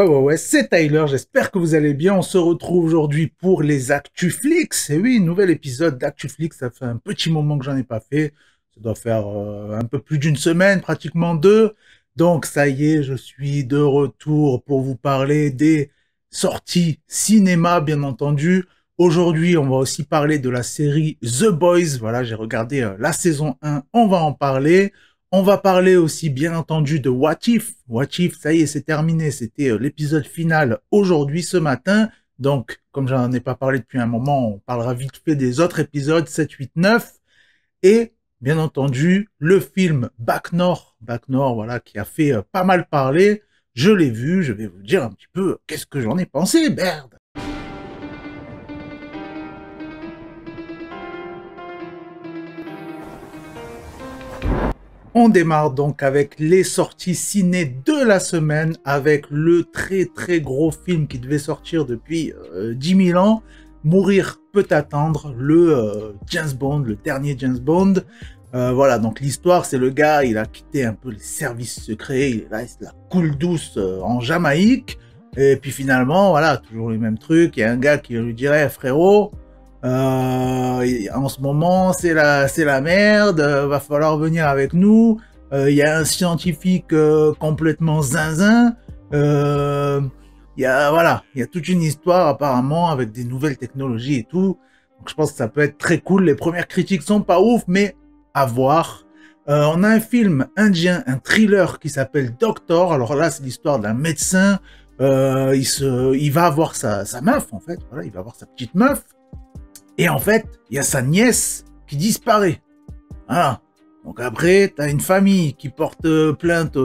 Ouais, c'est Tyler, j'espère que vous allez bien. On se retrouve aujourd'hui pour les ActuFlix. Et oui, nouvel épisode d'ActuFlix, ça fait un petit moment que j'en ai pas fait. Ça doit faire un peu plus d'une semaine, pratiquement deux. Donc ça y est, je suis de retour pour vous parler des sorties cinéma, bien entendu. Aujourd'hui, on va aussi parler de la série The Boys. Voilà, j'ai regardé la saison 1, on va en parler. On va parler aussi, bien entendu, de What If. What If, ça y est, c'est terminé. C'était l'épisode final aujourd'hui, ce matin. Donc, comme j'en ai pas parlé depuis un moment, on parlera vite fait des autres épisodes, 7, 8, 9. Et, bien entendu, le film Back North. Back North, voilà, qui a fait pas mal parler. Je l'ai vu, je vais vous dire un petit peu qu'est-ce que j'en ai pensé, merde. On démarre donc avec les sorties ciné de la semaine, avec le très gros film qui devait sortir depuis 10 000 ans, Mourir peut attendre, le James Bond, le dernier James Bond. Voilà, donc l'histoire, c'est le gars, il a quitté un peu les services secrets, il est là, il la coule douce en Jamaïque, et puis finalement, voilà, toujours les mêmes trucs, il y a un gars qui lui dirait, frérot, en ce moment, c'est la merde, va falloir venir avec nous. Il y a un scientifique complètement zinzin. Il y a toute une histoire apparemment avec des nouvelles technologies et tout. Donc je pense que ça peut être très cool. Les premières critiques sont pas ouf, mais à voir. On a un film indien, un thriller qui s'appelle Doctor. Alors là, c'est l'histoire d'un médecin. Il va avoir sa meuf en fait. Voilà, il va avoir sa petite meuf. Et en fait, il y a sa nièce qui disparaît. Voilà. Donc après, t'as une famille qui porte plainte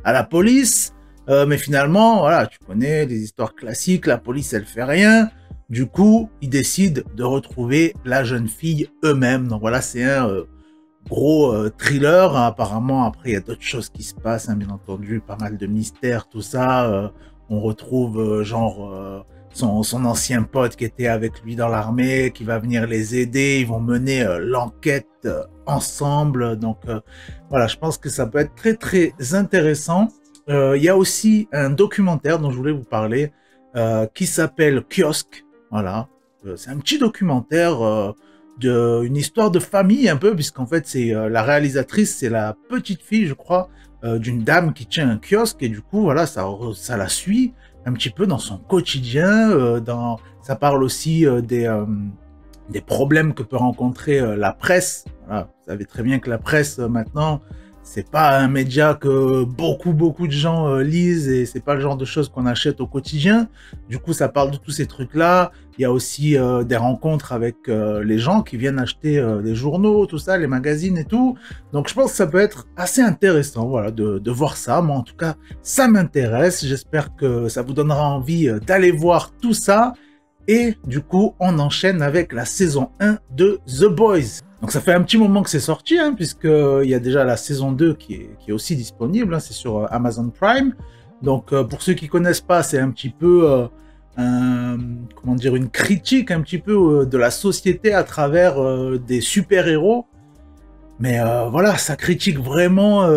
à la police. Mais finalement, voilà, tu connais les histoires classiques, la police, elle fait rien. Du coup, ils décident de retrouver la jeune fille eux-mêmes. Donc voilà, c'est un gros thriller. Apparemment, après, il y a d'autres choses qui se passent, hein, bien entendu. Pas mal de mystères, tout ça. On retrouve son ancien pote qui était avec lui dans l'armée, qui va venir les aider, ils vont mener l'enquête ensemble, donc voilà, je pense que ça peut être très intéressant. Il y a aussi un documentaire dont je voulais vous parler, qui s'appelle Kiosque, voilà, c'est un petit documentaire d'une histoire de famille un peu, puisqu'en fait c'est la réalisatrice, c'est la petite fille, je crois, d'une dame qui tient un kiosque, et du coup, voilà, ça la suit un petit peu dans son quotidien, ça parle aussi des problèmes que peut rencontrer la presse. Voilà, vous savez très bien que la presse maintenant, c'est pas un média que beaucoup de gens lisent, et c'est pas le genre de choses qu'on achète au quotidien. Du coup, ça parle de tous ces trucs-là. Il y a aussi des rencontres avec les gens qui viennent acheter les journaux, tout ça, les magazines et tout. Donc, je pense que ça peut être assez intéressant, voilà, de voir ça. Moi, en tout cas, ça m'intéresse. J'espère que ça vous donnera envie d'aller voir tout ça. Et du coup, on enchaîne avec la saison 1 de The Boys. Donc ça fait un petit moment que c'est sorti, hein, puisqu'il y a déjà la saison 2 qui est aussi disponible, hein, c'est sur Amazon Prime. Donc pour ceux qui connaissent pas, c'est un petit peu une critique un petit peu de la société à travers des super-héros. Mais voilà, ça critique vraiment...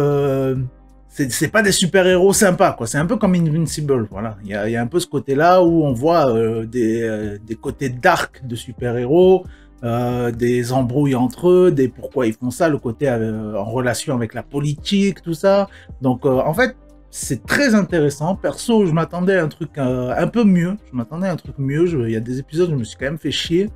c'est pas des super-héros sympas, quoi. C'est un peu comme Invincible, voilà. Il y a un peu ce côté-là où on voit des côtés dark de super-héros, des embrouilles entre eux, des pourquoi ils font ça, le côté en relation avec la politique, tout ça. Donc en fait, c'est très intéressant. Perso, je m'attendais à un truc un peu mieux. Il y a des épisodes où je me suis quand même fait chier.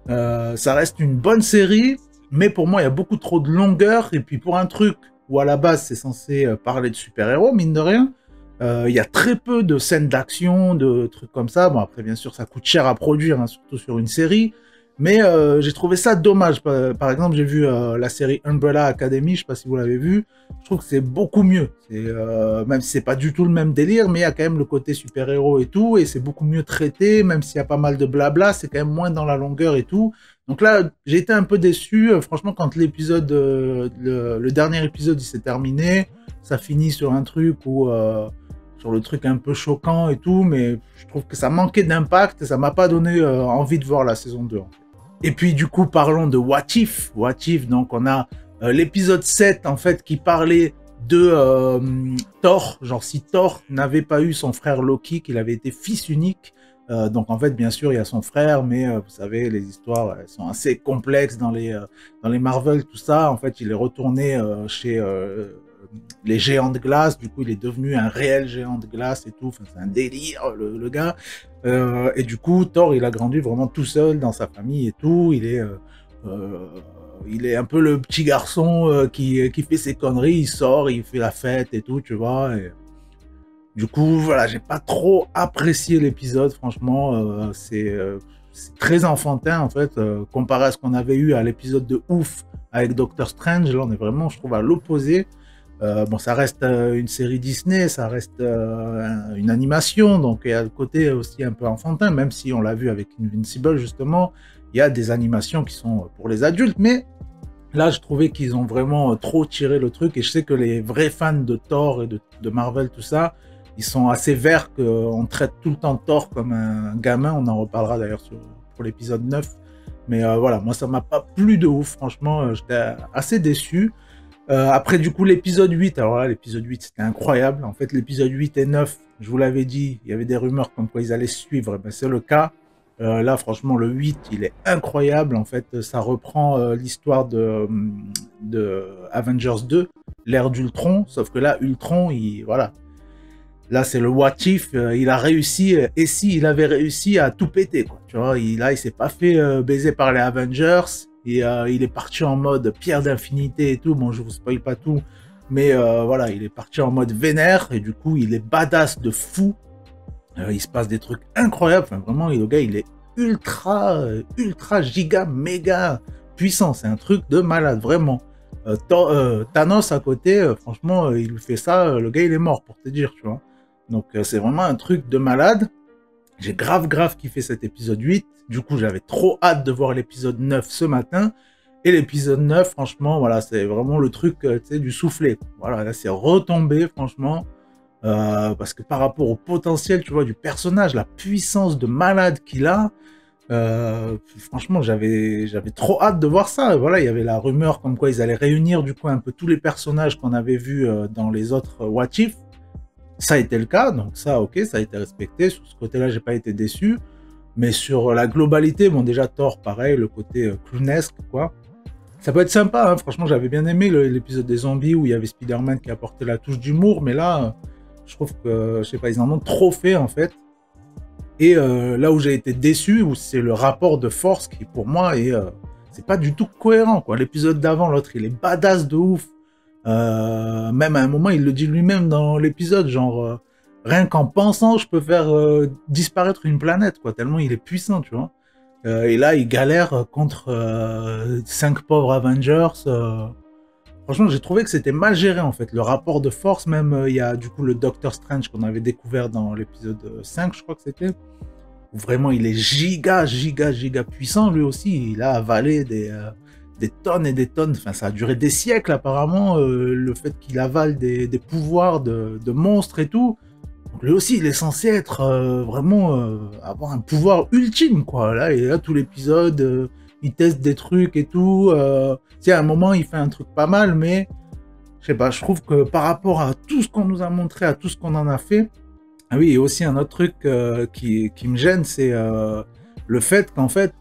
Ça reste une bonne série, mais pour moi, il y a beaucoup trop de longueur. Et puis pour un truc où à la base, c'est censé parler de super-héros, mine de rien, il y a très peu de scènes d'action, de trucs comme ça. Bon, après, bien sûr, ça coûte cher à produire, hein, surtout sur une série. Mais j'ai trouvé ça dommage. Par exemple, j'ai vu la série Umbrella Academy, je sais pas si vous l'avez vu. Je trouve que c'est beaucoup mieux. Même si c'est pas du tout le même délire, mais il y a quand même le côté super-héros et tout, et c'est beaucoup mieux traité, même s'il y a pas mal de blabla, c'est quand même moins dans la longueur et tout. Donc là, j'ai été un peu déçu. Franchement, quand l'épisode, le dernier épisode, il s'est terminé, ça finit sur un truc où... sur le truc un peu choquant et tout, mais je trouve que ça manquait d'impact et ça m'a pas donné envie de voir la saison 2. En fait. Et puis du coup, parlons de What If. What If, donc on a l'épisode 7 en fait qui parlait de Thor, genre si Thor n'avait pas eu son frère Loki, qu'il avait été fils unique, donc en fait bien sûr il y a son frère, mais vous savez les histoires elles sont assez complexes dans les Marvel, tout ça, en fait il est retourné chez les géants de glace, du coup il est devenu un réel géant de glace et tout, enfin, c'est un délire le gars, et du coup Thor il a grandi vraiment tout seul dans sa famille et tout, il est un peu le petit garçon qui fait ses conneries, il sort, il fait la fête et tout, tu vois. Et du coup, voilà, j'ai pas trop apprécié l'épisode, franchement. C'est très enfantin, en fait, comparé à ce qu'on avait eu à l'épisode de ouf avec Doctor Strange. Là, on est vraiment, je trouve, à l'opposé. Bon, ça reste une série Disney, ça reste une animation, donc il y a le côté aussi un peu enfantin, même si on l'a vu avec Invincible, justement. Il y a des animations qui sont pour les adultes, mais là, je trouvais qu'ils ont vraiment trop tiré le truc. Et je sais que les vrais fans de Thor et de Marvel, tout ça, ils sont assez verts qu'on traite tout le temps Thor comme un gamin. On en reparlera d'ailleurs pour l'épisode 9. Mais voilà, moi, ça m'a pas plu de ouf. Franchement, j'étais assez déçu. Après, du coup, l'épisode 8, alors là, l'épisode 8, c'était incroyable. En fait, l'épisode 8 et 9, je vous l'avais dit, il y avait des rumeurs comme quoi ils allaient suivre. Ben, c'est le cas. Là, franchement, le 8, il est incroyable. En fait, ça reprend l'histoire de Avengers 2, l'ère d'Ultron. Sauf que là, Ultron, voilà. Là, c'est le what if. Il a réussi. Et si il avait réussi à tout péter, quoi. Tu vois, il s'est pas fait baiser par les Avengers. Et il est parti en mode pierre d'infinité et tout. Bon, je vous spoil pas tout. Mais voilà, il est parti en mode vénère. Et du coup, il est badass de fou. Il se passe des trucs incroyables. Enfin, vraiment, le gars, il est ultra, giga, méga puissant. C'est un truc de malade, vraiment. Thanos à côté, franchement, il lui fait ça, le gars, il est mort, pour te dire, tu vois. Donc, c'est vraiment un truc de malade. J'ai grave kiffé cet épisode 8. Du coup, j'avais trop hâte de voir l'épisode 9 ce matin. Et l'épisode 9, franchement, voilà, c'est vraiment le truc, tu sais, du soufflet. Voilà, là, c'est retombé, franchement. Parce que par rapport au potentiel, tu vois, du personnage, la puissance de malade qu'il a, franchement, j'avais trop hâte de voir ça. Voilà, il y avait la rumeur comme quoi ils allaient réunir du coup un peu tous les personnages qu'on avait vus dans les autres What If. Ça a été le cas, donc ça, ok, ça a été respecté. Sur ce côté-là, j'ai pas été déçu. Mais sur la globalité, bon, déjà Thor, pareil, le côté clownesque, quoi. Ça peut être sympa, hein. Franchement, j'avais bien aimé l'épisode des zombies où il y avait Spider-Man qui apportait la touche d'humour, mais là, je trouve que, je sais pas, ils en ont trop fait, en fait. Et là où j'ai été déçu, où c'est le rapport de force qui, pour moi, c'est pas du tout cohérent, quoi. L'épisode d'avant, l'autre, il est badass de ouf. Même à un moment, il le dit lui-même dans l'épisode, genre, rien qu'en pensant, je peux faire disparaître une planète, quoi, tellement il est puissant, tu vois. Et là, il galère contre 5 pauvres Avengers. Franchement, j'ai trouvé que c'était mal géré, en fait. Le rapport de force, même, il y a du coup le Doctor Strange qu'on avait découvert dans l'épisode 5, je crois que c'était. Où vraiment, il est giga puissant, lui aussi. Il a avalé des tonnes et des tonnes. Enfin, ça a duré des siècles, apparemment, le fait qu'il avale des pouvoirs de monstres et tout. Donc, lui aussi, il est censé être vraiment avoir un pouvoir ultime, quoi. Là, et là, tout l'épisode, il teste des trucs et tout. Tu sais, à un moment, il fait un truc pas mal, mais je sais pas, je trouve que par rapport à tout ce qu'on nous a montré, à tout ce qu'on en a fait, ah oui, et aussi un autre truc qui me gêne, c'est le fait qu'en fait,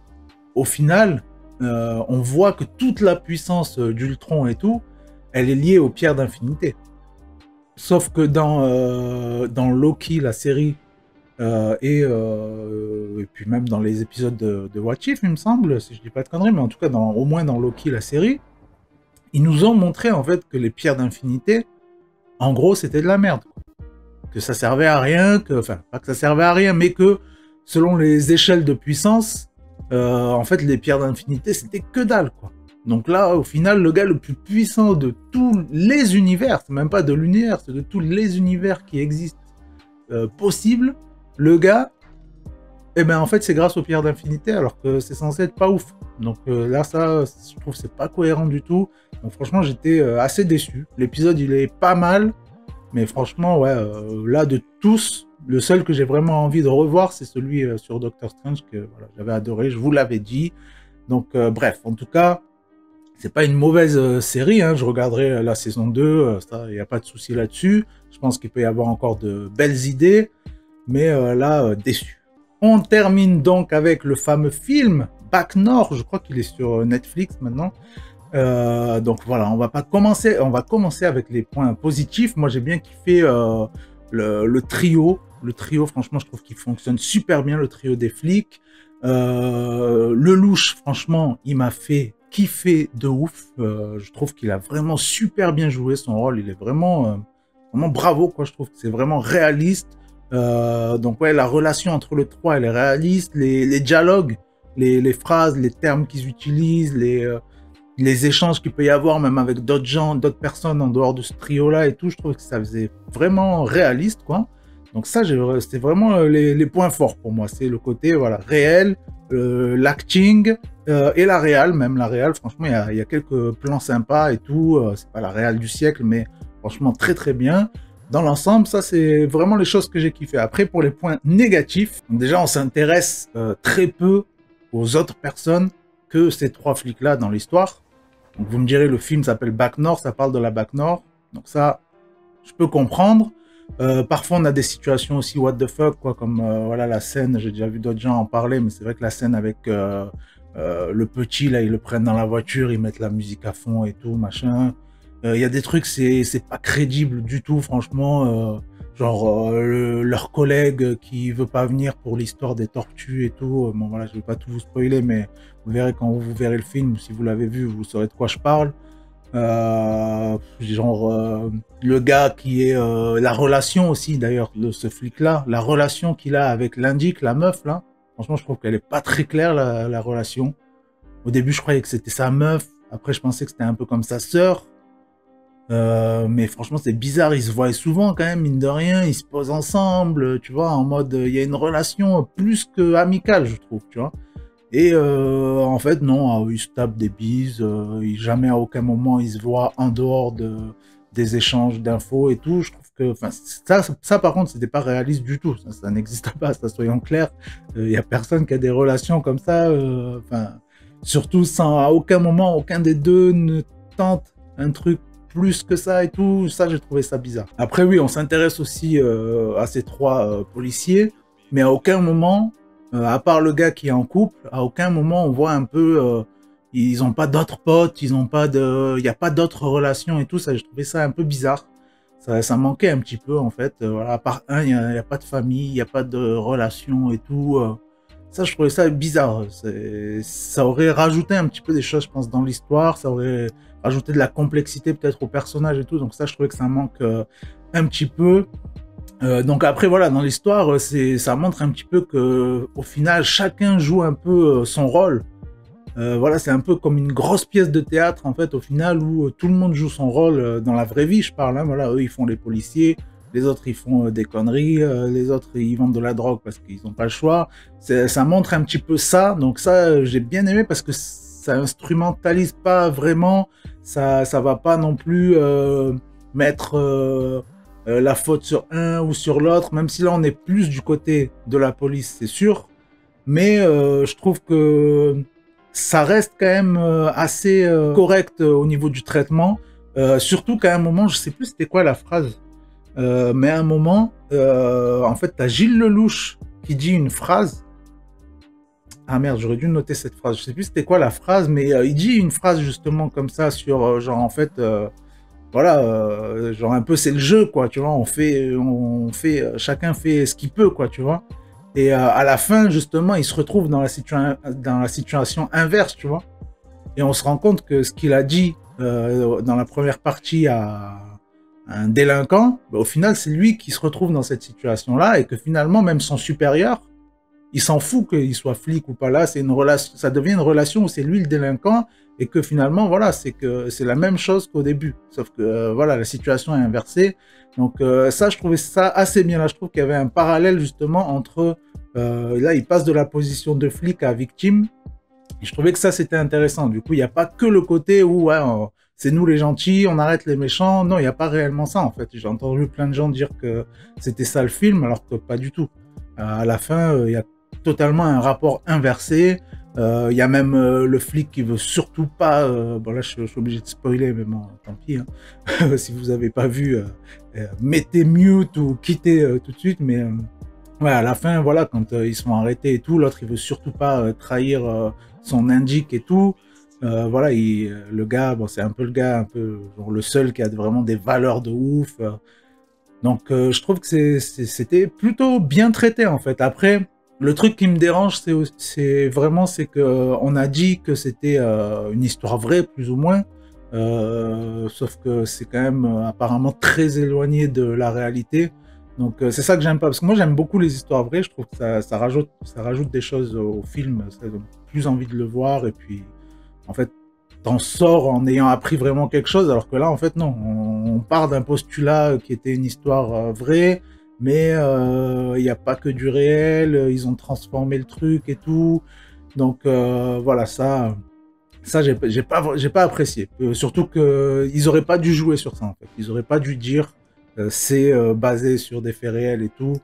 au final, on voit que toute la puissance d'Ultron et tout, elle est liée aux pierres d'infinité. Sauf que dans Loki, la série, et puis même dans les épisodes de What If, il me semble, si je dis pas de conneries, mais en tout cas, au moins dans Loki, la série, ils nous ont montré en fait que les pierres d'infinité, en gros, c'était de la merde. Que ça servait à rien, enfin, pas que ça servait à rien, mais que selon les échelles de puissance, en fait, les pierres d'infinité, c'était que dalle, quoi. Donc là, au final, le gars le plus puissant de tous les univers, c'est même pas de l'univers, c'est de tous les univers qui existent possibles, le gars, eh ben en fait, c'est grâce aux pierres d'infinité, alors que c'est censé être pas ouf. Donc là, ça, je trouve que c'est pas cohérent du tout. Donc franchement, j'étais assez déçu. L'épisode, il est pas mal, mais franchement, ouais, là, de tous, le seul que j'ai vraiment envie de revoir, c'est celui sur Doctor Strange, que voilà, j'avais adoré, je vous l'avais dit. Donc bref, en tout cas, C'est pas une mauvaise série, hein. Je regarderai la saison 2, ça, il n'y a pas de souci là-dessus. Je pense qu'il peut y avoir encore de belles idées, mais là, déçu. On termine donc avec le fameux film Bac Nord, je crois qu'il est sur Netflix maintenant. Donc voilà, on va commencer avec les points positifs. Moi, j'ai bien kiffé le trio. Le trio, franchement, je trouve qu'il fonctionne super bien, le trio des flics. Le louche, franchement, il m'a fait kiffer de ouf. Je trouve qu'il a vraiment super bien joué son rôle. Il est vraiment bravo, quoi. Je trouve que c'est vraiment réaliste. Donc ouais, la relation entre les trois, elle est réaliste. Les dialogues, les phrases, les termes qu'ils utilisent, les échanges qu'il peut y avoir, même avec d'autres gens, d'autres personnes en dehors de ce trio-là et tout, je trouve que ça faisait vraiment réaliste, quoi. Donc ça, c'était vraiment les points forts pour moi. C'est le côté voilà réel, l'acting et la réal. Même la réal, franchement, il y a quelques plans sympas et tout. C'est pas la réal du siècle, mais franchement, très très bien. Dans l'ensemble, ça, c'est vraiment les choses que j'ai kiffé. Après, pour les points négatifs, donc déjà, on s'intéresse très peu aux autres personnes que ces trois flics-là dans l'histoire. Donc vous me direz, le film s'appelle Bac Nord, ça parle de la Bac Nord. Donc ça, je peux comprendre. Parfois, on a des situations aussi what the fuck, quoi, comme voilà la scène, j'ai déjà vu d'autres gens en parler, mais c'est vrai que la scène avec le petit, là, ils le prennent dans la voiture, ils mettent la musique à fond et tout, machin. Il y a des trucs, c'est pas crédible du tout, franchement. Genre, leur collègue qui veut pas venir pour l'histoire des tortues et tout. Bon, voilà, je vais pas tout vous spoiler, mais vous verrez quand vous verrez le film, si vous l'avez vu, vous saurez de quoi je parle. Le gars qui est la relation aussi d'ailleurs de ce flic là, la relation qu'il a avec l'indique, la meuf là, franchement je trouve qu'elle est pas très claire la relation. Au début je croyais que c'était sa meuf, après je pensais que c'était un peu comme sa sœur, mais franchement c'est bizarre, ils se voient souvent quand même, mine de rien, ils se posent ensemble, tu vois, en mode il y a une relation plus que amicale je trouve, tu vois. Et en fait, non, ils se tapent des bises, jamais à aucun moment ils se voient en dehors des échanges d'infos et tout. Je trouve que ça par contre, c'était pas réaliste du tout. Ça n'existe pas, ça soyons clairs. Il y a personne qui a des relations comme ça. Surtout sans à aucun moment, aucun des deux ne tente un truc plus que ça et tout. Ça, j'ai trouvé ça bizarre. Après, oui, on s'intéresse aussi à ces trois policiers, mais à aucun moment... à part le gars qui est en couple, à aucun moment on voit un peu, ils ont pas d'autres potes, il y a pas d'autres relations et tout. Ça, j'ai trouvé ça un peu bizarre. Ça manquait un petit peu en fait. Voilà, à part un, il y a pas de famille, il y a pas de relation et tout. Ça, je trouvais ça bizarre. Ça aurait rajouté un petit peu des choses, je pense, dans l'histoire. Ça aurait rajouté de la complexité peut-être au personnage et tout. Donc ça, je trouvais que ça manque un petit peu. Donc après voilà, dans l'histoire, ça montre un petit peu que au final chacun joue un peu son rôle. Voilà, c'est un peu comme une grosse pièce de théâtre en fait au final où tout le monde joue son rôle dans la vraie vie, je parle. Hein, voilà, eux ils font les policiers, les autres ils font des conneries, les autres ils vendent de la drogue parce qu'ils n'ont pas le choix. Ça montre un petit peu ça, donc ça j'ai bien aimé parce que ça instrumentalise pas vraiment, ça va pas non plus mettre la faute sur un ou sur l'autre, même si là on est plus du côté de la police, c'est sûr, mais je trouve que ça reste quand même assez correct au niveau du traitement, surtout qu'à un moment, je sais plus c'était quoi la phrase, mais à un moment, en fait, t'as Gilles Lelouch qui dit une phrase. Ah merde, j'aurais dû noter cette phrase. Je sais plus c'était quoi la phrase, mais il dit une phrase justement comme ça sur genre en fait... voilà, genre un peu c'est le jeu, quoi, tu vois, chacun fait ce qu'il peut, quoi, tu vois. Et à la fin, justement, il se retrouve dans la situation inverse, tu vois. Et on se rend compte que ce qu'il a dit dans la première partie à un délinquant, bah, au final, c'est lui qui se retrouve dans cette situation-là et que finalement, même son supérieur, il s'en fout qu'il soit flic ou pas là, c'est une relation, ça devient une relation où c'est lui le délinquant et que finalement, voilà, c'est la même chose qu'au début. Sauf que, voilà, la situation est inversée. Donc ça, je trouvais ça assez bien. Là, je trouve qu'il y avait un parallèle justement entre, là, il passe de la position de flic à victime. Et je trouvais que ça, c'était intéressant. Du coup, il n'y a pas que le côté où, ouais, c'est nous les gentils, on arrête les méchants. Non, il n'y a pas réellement ça, en fait. J'ai entendu plein de gens dire que c'était ça le film, alors que pas du tout. À la fin, il y a totalement un rapport inversé. Il y a même le flic qui veut surtout pas... bon là, je suis obligé de spoiler, mais bon, tant pis. Hein. Si vous avez pas vu, mettez mute ou quittez tout de suite. Mais ouais, à la fin, voilà, quand ils sont arrêtés et tout, l'autre, il veut surtout pas trahir son indique et tout. Voilà, le gars, bon, c'est un peu le gars, un peu genre, le seul qui a vraiment des valeurs de ouf. Donc, je trouve que c'était plutôt bien traité, en fait. Après, le truc qui me dérange, c'est que on a dit que c'était une histoire vraie, plus ou moins. Sauf que c'est quand même apparemment très éloigné de la réalité. Donc, c'est ça que j'aime pas. Parce que moi, j'aime beaucoup les histoires vraies. Je trouve que ça rajoute des choses au film. Ça donne plus envie de le voir. Et puis, en fait, t'en sors en ayant appris vraiment quelque chose, alors que là, en fait, non. On part d'un postulat qui était une histoire vraie, mais il n'y a pas que du réel, ils ont transformé le truc et tout. Donc, voilà, ça j'ai pas apprécié. Surtout qu'ils auraient pas dû jouer sur ça, en fait. Ils auraient pas dû dire c'est basé sur des faits réels et tout.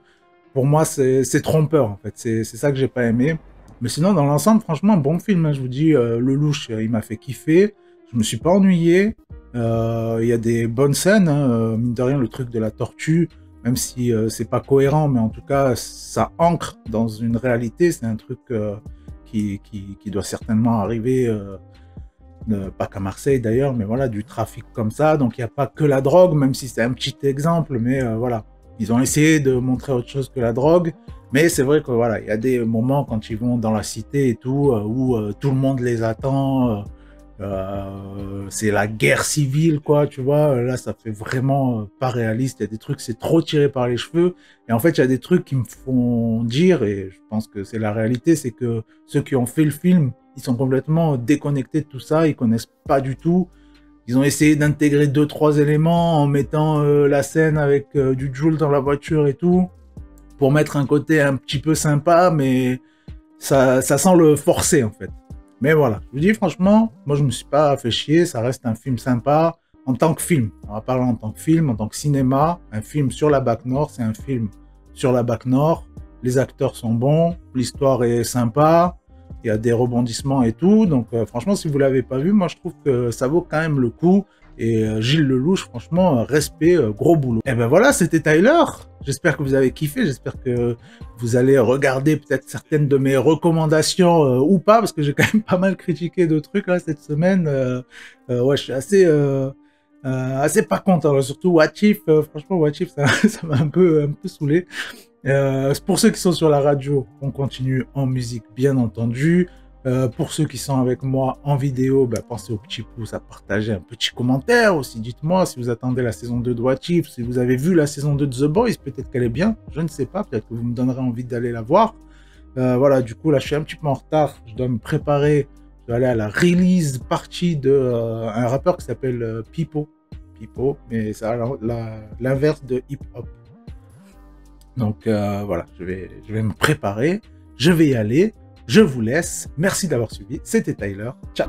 Pour moi, c'est trompeur, en fait. C'est ça que j'ai pas aimé. Mais sinon, dans l'ensemble, franchement, bon film. Hein. Je vous dis, Le Louche, il m'a fait kiffer. Je me suis pas ennuyé. Il y a des bonnes scènes. Hein. Mine de rien, le truc de la tortue, même si c'est pas cohérent, mais en tout cas, ça ancre dans une réalité. C'est un truc qui doit certainement arriver, pas qu'à Marseille d'ailleurs, mais voilà, du trafic comme ça. Donc, il n'y a pas que la drogue, même si c'est un petit exemple, mais voilà. Ils ont essayé de montrer autre chose que la drogue, mais c'est vrai que voilà, il y a des moments quand ils vont dans la cité et tout, où tout le monde les attend, c'est la guerre civile, quoi, tu vois. Là, ça fait vraiment pas réaliste. Il y a des trucs, c'est trop tiré par les cheveux. Et en fait, il y a des trucs qui me font dire, et je pense que c'est la réalité, c'est que ceux qui ont fait le film, ils sont complètement déconnectés de tout ça, ils connaissent pas du tout. Ils ont essayé d'intégrer 2-3 éléments en mettant la scène avec du Joule dans la voiture et tout, pour mettre un côté un petit peu sympa, mais ça sent le forcé en fait. Mais voilà, je vous dis franchement, moi je me suis pas fait chier, ça reste un film sympa en tant que film. On va parler en tant que film, en tant que cinéma, un film sur la BAC Nord, c'est un film sur la BAC Nord, les acteurs sont bons, l'histoire est sympa, il y a des rebondissements et tout, donc franchement si vous l'avez pas vu, moi je trouve que ça vaut quand même le coup. Et Gilles Lelouch, franchement, respect, gros boulot. Et ben voilà, c'était Tyler. J'espère que vous avez kiffé, j'espère que vous allez regarder peut-être certaines de mes recommandations ou pas, parce que j'ai quand même pas mal critiqué de trucs là cette semaine. Ouais, je suis assez pas content, là. Surtout What If, franchement What If, ça m'a un peu saoulé. Pour ceux qui sont sur la radio, on continue en musique, bien entendu. Pour ceux qui sont avec moi en vidéo, bah, pensez au petit pouce, à partager un petit commentaire aussi. Dites-moi si vous attendez la saison 2 de What If, si vous avez vu la saison 2 de The Boys, peut-être qu'elle est bien, je ne sais pas, peut-être que vous me donnerez envie d'aller la voir. Voilà, du coup là je suis un petit peu en retard, je dois me préparer, je dois aller à la release party de un rappeur qui s'appelle Pipo, mais c'est l'inverse de hip-hop. Donc voilà, je vais me préparer, je vais y aller. Je vous laisse. Merci d'avoir suivi. C'était Tyler. Ciao.